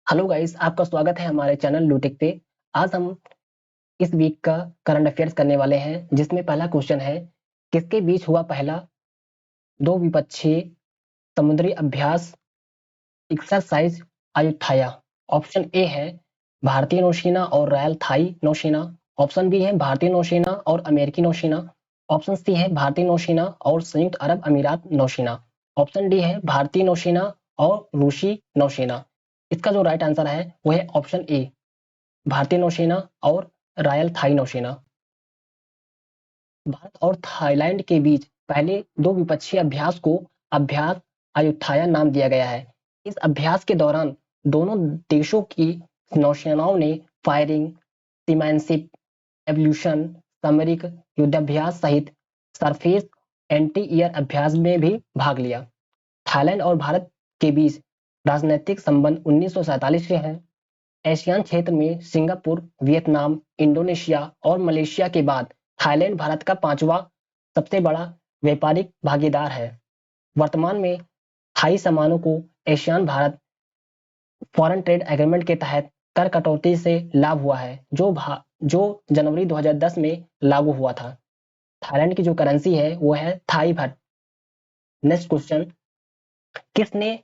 Hello guys, आपका स्वागत है हमारे चैनल लूटेक पे। आज हम इस वीक का करंट अफेयर्स करने वाले हैं, जिसमें पहला क्वेश्चन है, किसके बीच हुआ पहला दो विपक्षीय समुद्री अभ्यास एक्सरसाइज अयुत्थाया? ऑप्शन ए है भारतीय नौसेना और रॉयल थाई नौसेना। ऑप्शन बी है भारतीय नौसेना और अमेरिकी नौसेना। ऑप्शन सी है भारतीय नौसेना और संयुक्त अरब अमीरात नौसेना। ऑप्शन डी है भारतीय नौसेना और रूसी नौसेना। इसका जो राइट आंसर है वो है ऑप्शन ए, भारतीय नौसेना और रॉयल थाई नौसेना। भारत और थाईलैंड के बीच पहले दो विपक्षीय अभ्यास को अभ्यास अयुत्थाया नाम दिया गया है। इस अभ्यास के दौरान दोनों देशों की नौसेनाओं ने फायरिंग, सीमांशिप, एवल्यूशन, सामरिक युद्धाभ्यास सहित सरफेस एंटी एयर अभ्यास में भी भाग लिया। थाईलैंड और भारत के बीच राजनीतिक संबंध 1947 से हैं। एशियान क्षेत्र में सिंगापुर, वियतनाम, इंडोनेशिया और मलेशिया के बाद थाईलैंड भारत का पांचवा सबसे बड़ा व्यापारिक भागीदार है। वर्तमान में थाई सामानों को ASEAN Bharat foreign trade agreement के तहत कर कटौती से लाभ हुआ है, जो जनवरी 2010 में लागू हुआ था। थाईलैंड की जो करेंसी है वो है थाई बात। नेक्स्ट क्वेश्चन, किसने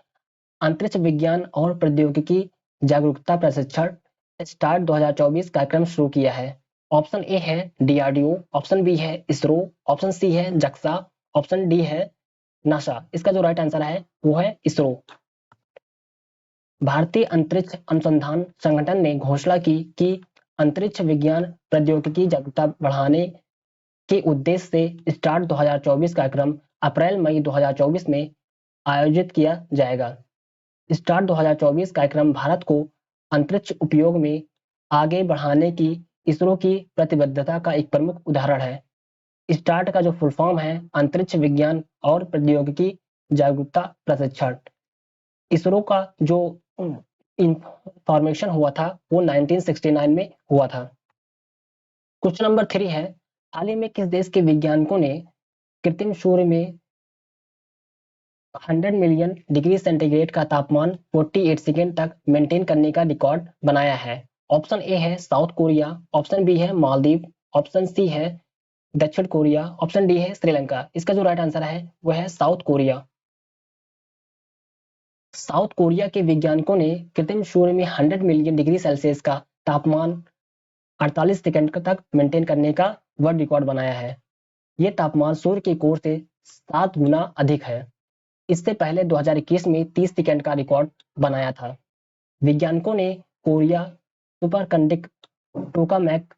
अंतरिक्ष विज्ञान और प्रौद्योगिकी जागरूकता प्रशिक्षण स्टार्ट 2024 कार्यक्रम शुरू किया है? ऑप्शन ए है डीआरडीओ, ऑप्शन बी है इसरो, ऑप्शन सी है जक्सा, ऑप्शन डी है नासा। इसका जो राइट आंसर है वो है इसरो। भारतीय अंतरिक्ष अनुसंधान संगठन ने घोषणा की कि अंतरिक्ष विज्ञान प्रौद्योगिकी जागरूकता बढ़ाने के उद्देश्य से स्टार्ट 2024 कार्यक्रम अप्रैल मई 2024 में आयोजित किया जाएगा। स्टार्ट 2024 कार्यक्रम भारत को अंतरिक्ष उपयोग में आगे बढ़ाने की इसरो की प्रतिबद्धता का एक प्रमुख उदाहरण है। स्टार्ट का जो फुल फॉर्म है अंतरिक्ष विज्ञान और प्रौद्योगिकी जागरूकता प्रशिक्षण। इसरो का जो इंफॉर्मेशन हुआ था वो 1969 में हुआ था। क्वेश्चन नंबर 3 है, हाल ही में किस देश के वैज्ञानिकों ने कृत्रिम सूर्य में 100 मिलियन डिग्री सेंटीग्रेड का तापमान 48 सेकेंड तक मेंटेन करने का रिकॉर्ड बनाया है? ऑप्शन ए है साउथ कोरिया, ऑप्शन बी है मालदीव, ऑप्शन सी है दक्षिण कोरिया, ऑप्शन डी है श्रीलंका। इसका जो राइट आंसर है वो है साउथ कोरिया। साउथ कोरिया के वैज्ञानिकों ने कृत्रिम सूर्य में 100 मिलियन डिग्री सेल्सियस का तापमान 48 सेकंड तक मेंटेन करने का वर्ल्ड रिकॉर्ड बनाया है। ये तापमान सूर्य के कोर से 7 गुना अधिक है। इससे पहले 2021 में 30 सेकंड का रिकॉर्ड बनाया था। वैज्ञानिकों ने Korea superconducting tokamak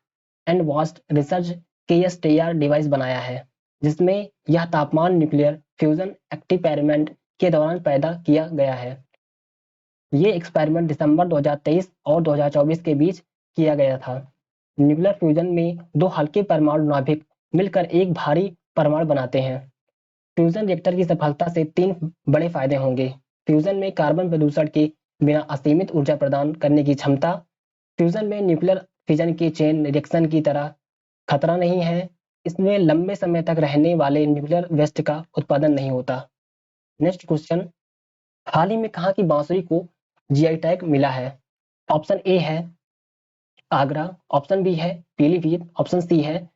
and vast research KSTR device बनाया है, जिसमें यह तापमान न्यूक्लियर फ्यूजन एक्सपेरिमेंट के दौरान पैदा किया गया है। ये एक्सपेरिमेंट दिसंबर 2023 और 2024 के बीच किया गया था। न्यूक्लियर फ्यूजन में दो हल्के परमाणु नाभिक मिलकर एक भारी परमाणु बनाते हैं। फ्यूजन रिएक्टर की सफलता से 3 बड़े फायदे होंगे। फ्यूजन में कार्बन प्रदूषण के बिना असीमित ऊर्जा प्रदान करने की क्षमता। फ्यूजन में न्यूक्लियर फिजन के चेन रिएक्शन की तरह खतरा नहीं है। इसमें लंबे समय तक रहने वाले न्यूक्लियर वेस्ट का उत्पादन नहीं होता। नेक्स्ट क्वेश्चन, हाल ही में कहाँ की बांसुरी को जीआई टैग मिला है? ऑप्शन ए है आगरा, ऑप्शन बी है पीलीभीत, ऑप्शन सी है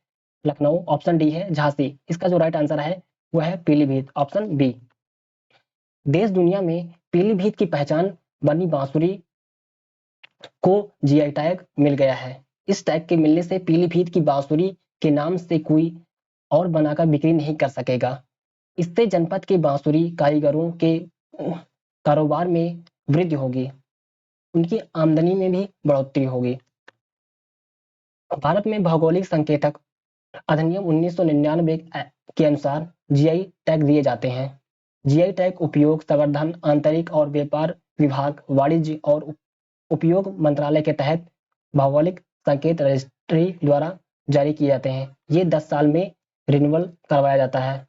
लखनऊ, ऑप्शन डी है झांसी। इसका जो राइट आंसर है वो है पीलीभीत, ऑप्शन बी। देश दुनिया में पीलीभीत की पहचान बनी बांसुरी को जीआई टैग मिल गया है। इस टैग के मिलने से पीलीभीत की बांसुरी के नाम से कोई और बनाकर बिक्री नहीं कर सकेगा। इससे जनपद के बांसुरी कारीगरों के कारोबार में वृद्धि होगी, उनकी आमदनी में भी बढ़ोतरी होगी। भारत में भौगोलिक संकेतक अधिनियम 1999 के अनुसार जीआई टैग दिए जाते हैं। जीआई टैग उपयोग, संवर्धन, आंतरिक और व्यापार विभाग, वाणिज्य और उपयोग मंत्रालय के तहत भौगोलिक संकेत रजिस्ट्री द्वारा जारी किए जाते हैं। ये 10 साल में रिन्यूअल करवाया जाता है।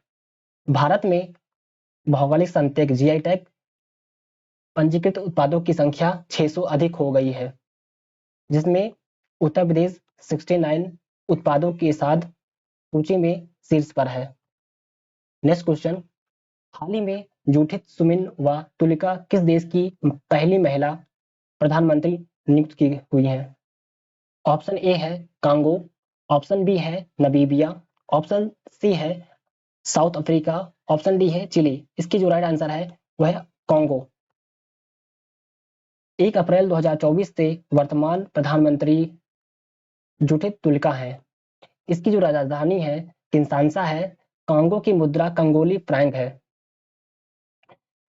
भारत में भौगोलिक संकेतक जीआई टैग पंजीकृत उत्पादों की संख्या 600 अधिक हो गई है, जिसमें उत्तर प्रदेश 69 उत्पादों के साथ सूची में शीर्ष पर है। नेक्स्ट क्वेश्चन, हाल ही में जूठित सुमिन व तुलिका किस देश की पहली महिला प्रधानमंत्री नियुक्त की हुई हैं। ऑप्शन ए है कांगो, ऑप्शन बी है नमीबिया, ऑप्शन सी है साउथ अफ्रीका, ऑप्शन डी है चिली। इसकी जो राइट आंसर है वह है कांगो। 1 अप्रैल 2024 से वर्तमान प्रधानमंत्री जुडिथ तुलिका हैं। इसकी जो राजधानी है किंशासा है। कांगो की मुद्रा कंगोली फ्रैंक है।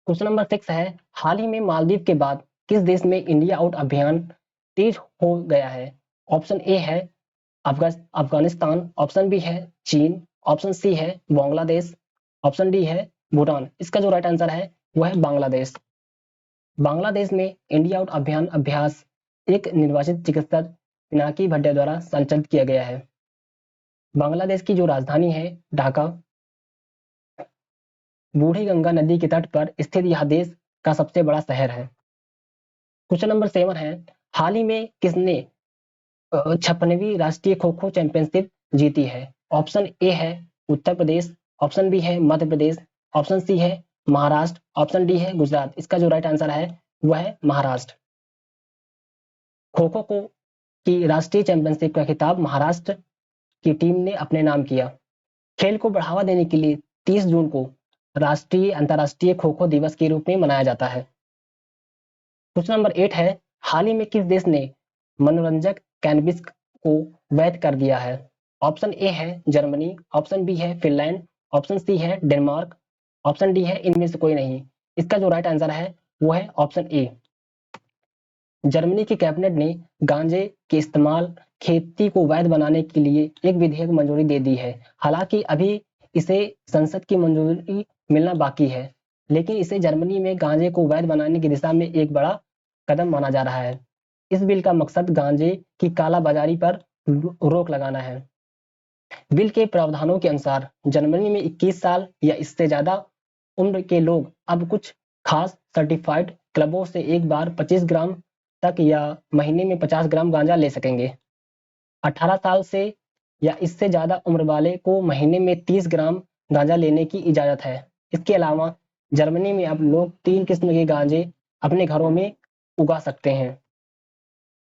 क्वेश्चन नंबर 6 है, हाल ही में मालदीव के बाद किस देश में इंडिया आउट अभियान तेज हो गया है? ऑप्शन ए है अफगानिस्तान, ऑप्शन बी है चीन, ऑप्शन सी है बांग्लादेश, ऑप्शन डी है भूटान। इसका जो राइट आंसर है वह है बांग्लादेश। बांग्लादेश में इंडिया आउट अभियान अभ्यास एक निर्वाचित चिकित्सक पिनाकी भट्ट द्वारा संचालित किया गया है। बांग्लादेश की जो राजधानी है ढाका। बूढ़ी गंगा नदी के तट पर स्थित यह देश का सबसे बड़ा शहर है। क्वेश्चन नंबर 7 है, हाल ही में किसने 56वीं राष्ट्रीय खो खो चैंपियनशिप जीती है? ऑप्शन ए है उत्तर प्रदेश, ऑप्शन बी है मध्य प्रदेश, ऑप्शन सी है महाराष्ट्र, ऑप्शन डी है गुजरात। इसका जो राइट आंसर है वह है महाराष्ट्र। खो खो को की राष्ट्रीय चैंपियनशिप का खिताब महाराष्ट्र की टीम ने अपने नाम किया। खेल को बढ़ावा देने के लिए 30 जून को राष्ट्रीय अंतर्राष्ट्रीय खो खो दिवस के रूप में मनाया जाता है। क्वेश्चन नंबर 8 है, हाल ही में किस देश ने मनोरंजक कैनबिस को वैध कर दिया है? ऑप्शन ए है जर्मनी, ऑप्शन बी है फिनलैंड, ऑप्शन सी है डेनमार्क, ऑप्शन डी है इनमें से कोई नहीं। इसका जो राइट आंसर है वो है ऑप्शन ए। जर्मनी की कैबिनेट ने गांजे के इस्तेमाल खेती को वैध बनाने के लिए एक विधेयक मंजूरी दे दी है। हालांकि अभी इसे संसद की मंजूरी मिलना बाकी है, लेकिन इसे जर्मनी में गांजे को वैध बनाने की दिशा में एक बड़ा कदम माना जा रहा है। इस बिल का मकसद गांजे की कालाबाजारी पर रोक लगाना है। बिल के प्रावधानों के अनुसार जर्मनी में 21 साल या इससे ज्यादा उम्र के लोग अब कुछ खास सर्टिफाइड क्लबों से एक बार 25 ग्राम तक या महीने में 50 ग्राम गांजा ले सकेंगे। 18 साल से या इससे ज्यादा उम्र वाले को महीने में 30 ग्राम गांजा लेने की इजाजत है। इसके अलावा जर्मनी में अब लोग 3 किस्म के गांजे अपने घरों में उगा सकते हैं।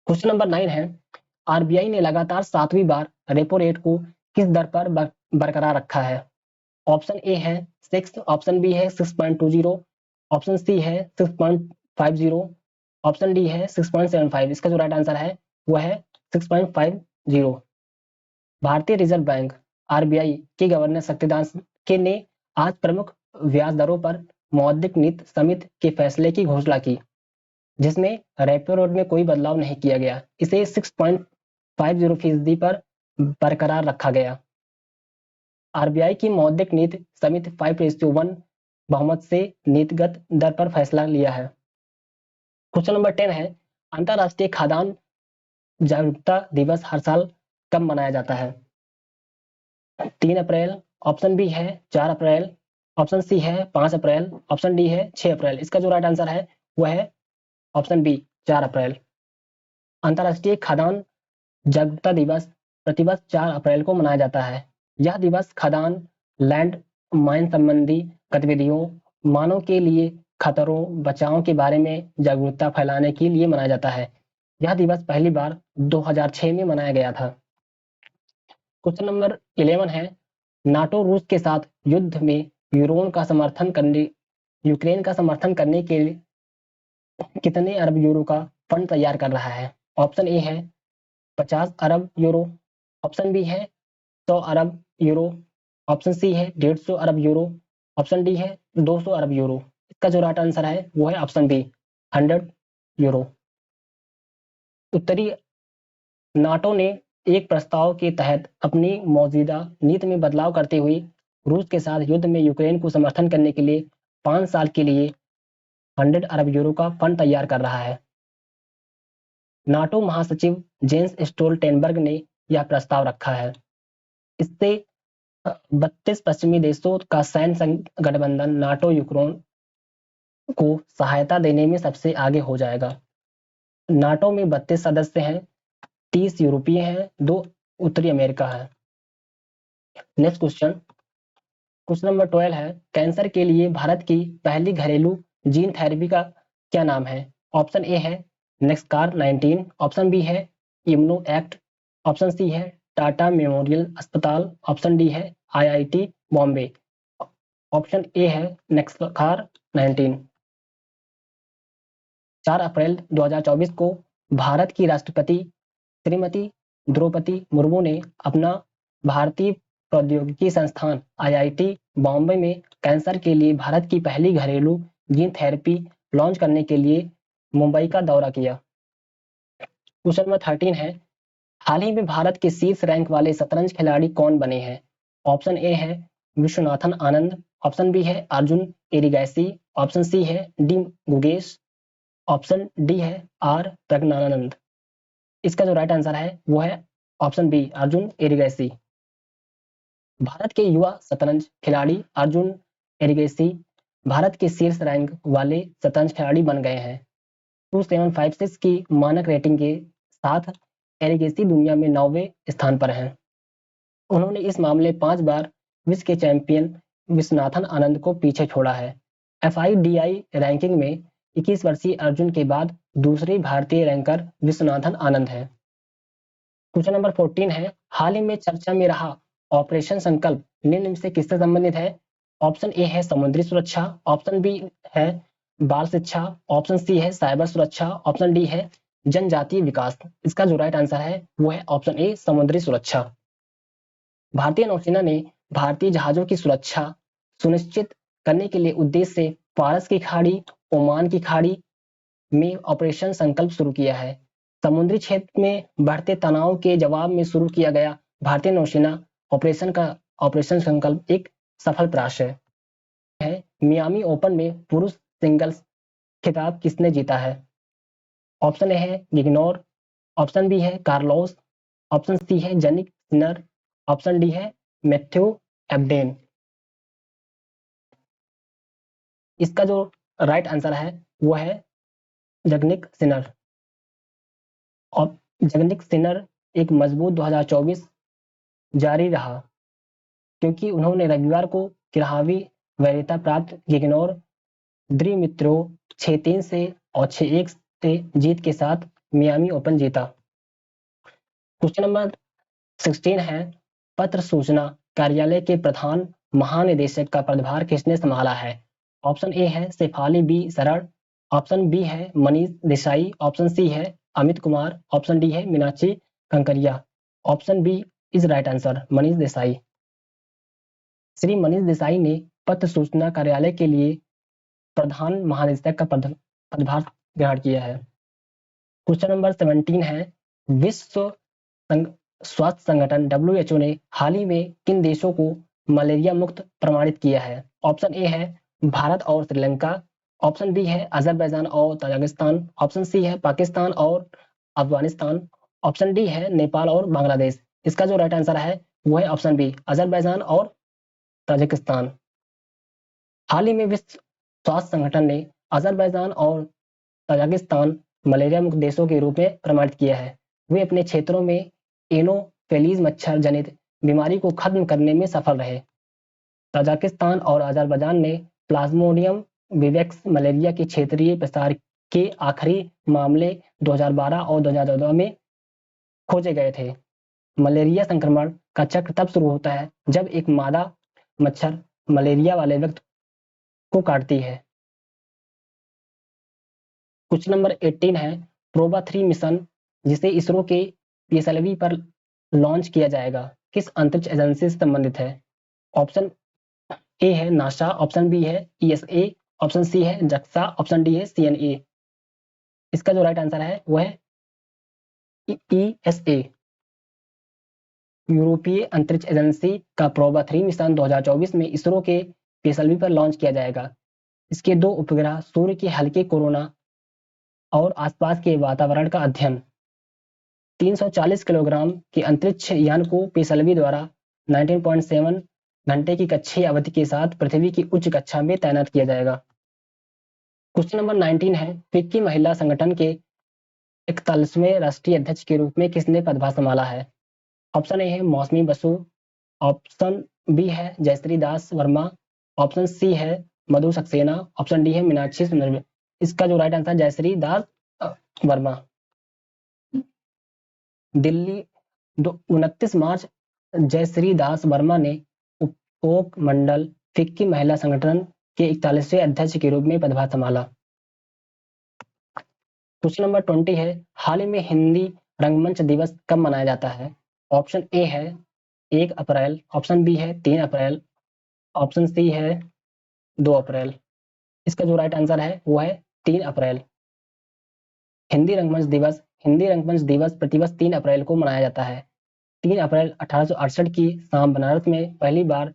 क्वेश्चन नंबर 9 है, आरबीआई ने लगातार 7वीं बार रेपो रेट को किस दर पर बरकरार रखा है? ऑप्शन ए है 6, ऑप्शन बी है 6.20, ऑप्शन सी है 6.50, ऑप्शन डी है 6.75। इसका जो राइट आंसर है वह है 6.50। भारतीय रिजर्व बैंक आरबीआई के गवर्नर शक्तिकांत के ने आज प्रमुख ब्याज दरों पर मौद्रिक नीति समिति के फैसले की घोषणा की, जिसमें रेपो रेट में कोई बदलाव नहीं किया गया। इसे 6.50% पर बरकरार रखा गया। आरबीआई की मौद्रिक नीति समिति 5:1 बहुमत से नीतिगत दर पर फैसला लिया है। क्वेश्चन नंबर 10 है, अंतरराष्ट्रीय खाद्यान्न जागरूकता दिवस हर साल कब मनाया जाता है? 3 अप्रैल, ऑप्शन बी है 4 अप्रैल, ऑप्शन सी है 5 अप्रैल, ऑप्शन डी है 6 अप्रैल। इसका जो राइट आंसर है वह है ऑप्शन बी 4 अप्रैल। अंतरराष्ट्रीय खाद्यान्न जागरूकता दिवस प्रतिवर्ष 4 अप्रैल को मनाया जाता है। यह दिवस खाद्यान्न, लैंड माइन संबंधी गतिविधियों, मानव के लिए खतरों, बचाव के बारे में जागरूकता फैलाने के लिए मनाया जाता है। यह दिवस पहली बार 2006 में मनाया गया था। क्वेश्चन नंबर 11 है, नाटो रूस के साथ युद्ध में यूक्रेन का समर्थन करने के लिए कितने अरब यूरो का फंड तैयार कर रहा है? ऑप्शन ए है 50 अरब यूरो, ऑप्शन बी है 100 अरब यूरो, ऑप्शन सी है 150 अरब यूरो, ऑप्शन डी है 200 अरब यूरो। इसका जो राइट आंसर है वो है ऑप्शन बी 100 यूरो। उत्तरी नाटो ने एक प्रस्ताव के तहत अपनी मौजूदा नीति में बदलाव करते हुए रूस के साथ युद्ध में यूक्रेन को समर्थन करने के लिए 5 साल के लिए 100 अरब यूरो का फंड तैयार कर रहा है। नाटो महासचिव जेंस स्टोल्टेनबर्ग ने यह प्रस्ताव रखा है। इससे 32 पश्चिमी देशों का सैन्य गठबंधन नाटो यूक्रेन को सहायता देने में सबसे आगे हो जाएगा। नाटो में 32 सदस्य हैं, 30 यूरोपीय हैं, 2 उत्तरी अमेरिका है। नेक्स्ट क्वेश्चन नंबर 12 है, कैंसर के लिए भारत की पहली घरेलू जीन थेरेपी का क्या नाम है? ऑप्शन ए है नेक्स्ट कार 19। ऑप्शन बी है इम्नो एक्ट। ऑप्शन सी है टाटा मेमोरियल अस्पताल। ऑप्शन डी है आईआईटी बॉम्बे। ऑप्शन ए है नेक्स्ट कार 19। 4 अप्रैल 2024 को भारत की राष्ट्रपति श्रीमती द्रौपदी मुर्मू ने अपना भारतीय प्रौद्योगिकी संस्थान आईआईटी बॉम्बे में कैंसर के लिए भारत की पहली घरेलू जीन थेरेपी लॉन्च करने के लिए मुंबई का दौरा किया। क्वेश्चन नंबर 13 है, हाल ही में भारत के शीर्ष रैंक वाले शतरंज खिलाड़ी कौन बने हैं? ऑप्शन ए है विश्वनाथन आनंद। ऑप्शन बी है अर्जुन एरिगैसी। ऑप्शन सी है डी गुगेश। ऑप्शन डी है आर प्रज्ञानंद। इसका जो राइट आंसर है वो है ऑप्शन बी अर्जुन एरिगैसी। भारत के युवा शतरंज खिलाड़ी अर्जुन एरिगैसी भारत के शीर्ष रैंक वाले शतरंज खिलाड़ी बन गए हैं। 2756 की मानक रेटिंग के साथ एरिगैसी दुनिया में 9वें स्थान पर हैं। उन्होंने इस मामले 5 बार विश्व के चैंपियन विश्वनाथन आनंद को पीछे छोड़ा है। FIDE रैंकिंग में 21 वर्षीय अर्जुन के बाद दूसरे भारतीय रैंकर विश्वनाथन आनंद है। क्वेश्चन नंबर 14 है, हाल ही में चर्चा में रहा ऑपरेशन संकल्प निम्न में से किससे संबंधित है? ऑप्शन ए है समुद्री सुरक्षा। ऑप्शन बी है बाल शिक्षा। ऑप्शन सी है साइबर सुरक्षा। ऑप्शन डी है जनजातीय विकास। इसका जो राइट आंसर है वो है ऑप्शन ए समुद्री सुरक्षा। भारतीय नौसेना ने भारतीय जहाजों की सुरक्षा सुनिश्चित करने के लिए उद्देश्य से फारस की खाड़ी, ओमान की खाड़ी में ऑपरेशन संकल्प शुरू किया है। समुद्री क्षेत्र में बढ़ते तनाव के जवाब में शुरू किया गया भारतीय नौसेना ऑपरेशन संकल्प एक सफल प्रयास है। मियामी ओपन में पुरुष सिंगल्स खिताब किसने जीता है? ऑप्शन ए है गिग्नोर। ऑप्शन बी है कार्लोस। ऑप्शन सी है जनिक सिनर। ऑप्शन डी है मैथ्यू एब्डेन। इसका जो राइट आंसर है वो है जगनिक सिनर। और जगनिक सिनर एक मजबूत 2024 जारी रहा क्योंकि उन्होंने रविवार को किरहावी वरीयता प्राप्त गिग्नोर द्रिमित्रो 6-3 से और 6-1 से जीत के साथ मियामी ओपन जीता। क्वेश्चन नंबर 16 है, पत्र सूचना कार्यालय के प्रधान महानिदेशक का पदभार किसने संभाला है? ऑप्शन ए है शेफाली बी शरण। ऑप्शन बी है मनीष देसाई। ऑप्शन सी है अमित कुमार। ऑप्शन डी है Meenakshi Kankaria. Option B is right answer Manish Desai. Shri Manish Desai ने पत्र सूचना कार्यालय के लिए प्रधान महानिदेशक का पदभार ग्रहण किया है। क्वेश्चन नंबर 17 है, विश्व स्वास्थ्य संगठन WHO ने हाल ही में किन देशों को मलेरिया मुक्त प्रमाणित किया है? ऑप्शन ए है भारत और श्रीलंका। ऑप्शन बी है अजरबैजान और ताजिकिस्तान। ऑप्शन सी है पाकिस्तान और अफगानिस्तान। ऑप्शन डी है नेपाल और बांग्लादेश। इसका जो राइट आंसर है वो है ऑप्शन बी अजरबैजान और ताजिकिस्तान। हाल ही में विश्व स्वास्थ्य संगठन ने अजरबैजान और ताजिकिस्तान मलेरिया मुक्त देशों के रूप में प्रमाणित किया है। वे अपने क्षेत्रों में एनोफेलीज मच्छर जनित बीमारी को खत्म करने में सफल रहे। ताजिकिस्तान और अजरबैजान ने प्लाज्मोडियम विवेक्स मलेरिया के क्षेत्रीय प्रसार के आखिरी मामले 2012 और 2014 में खोजे गए थे। मलेरिया संक्रमण का चक्र तब शुरू होता है जब एक मादा मच्छर मलेरिया वाले व्यक्ति को काटती है। क्वेश्चन नंबर 18 है, प्रोबा 3 मिशन जिसे इसरो के PSLV पर लॉन्च किया जाएगा किस अंतरिक्ष एजेंसी से संबंधित है? ऑप्शन ए है नासा। ऑप्शन बी है ESA। ऑप्शन सी है जक्सा। ऑप्शन डी है CNA। इसका जो राइट आंसर है वो है ESA। यूरोपीय अंतरिक्ष एजेंसी का प्रोबा 3 मिशन 2024 में इसरो के PSLV पर लॉन्च किया जाएगा। इसके 2 उपग्रह सूर्य के हल्के कोरोना और आसपास के वातावरण का अध्ययन 340 किलोग्राम के अंतरिक्ष यान को PSLV द्वारा 19.7 घंटे की कक्षीय अवधि के साथ पृथ्वी की उच्च कक्षा में तैनात किया जाएगा। क्वेश्चन नंबर 19 है, फिक्की महिला संगठन के 41वें राष्ट्रीय अध्यक्ष के रूप में किसने पदभार संभाला है? ऑप्शन ए है मौसमी बसु। ऑप्शन बी है जयश्री दास वर्मा। ऑप्शन सी है मधु सक्सेना। ऑप्शन डी है मीनाक्षी सुंदरम। इसका जो राइट आंसर जयश्री दास वर्मा। दिल्ली 29 मार्च जयश्री दास वर्मा ने उपकोक मंडल फिक्की महिला संगठन के 41वें अध्यक्ष के रूप में पदभार संभाला। क्वेश्चन नंबर 20 है, हाल ही में हिंदी रंगमंच दिवस कब मनाया जाता है? ऑप्शन ए है 1 अप्रैल, ऑप्शन बी है 3 अप्रैल, ऑप्शन सी है 2 अप्रैल। इसका जो राइट आंसर है वो है 3 अप्रैल। हिंदी रंगमंच दिवस प्रतिवर्ष 3 अप्रैल को मनाया जाता है। 3 अप्रैल 1868 की शाम बनारस में पहली बार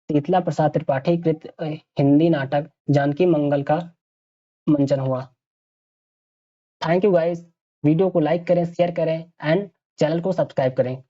शीतला प्रसाद त्रिपाठी कृत हिंदी नाटक जानकी मंगल का मंचन हुआ। Thank you guys. वीडियो को लाइक करें, शेयर करें एंड चैनल को सब्सक्राइब करें।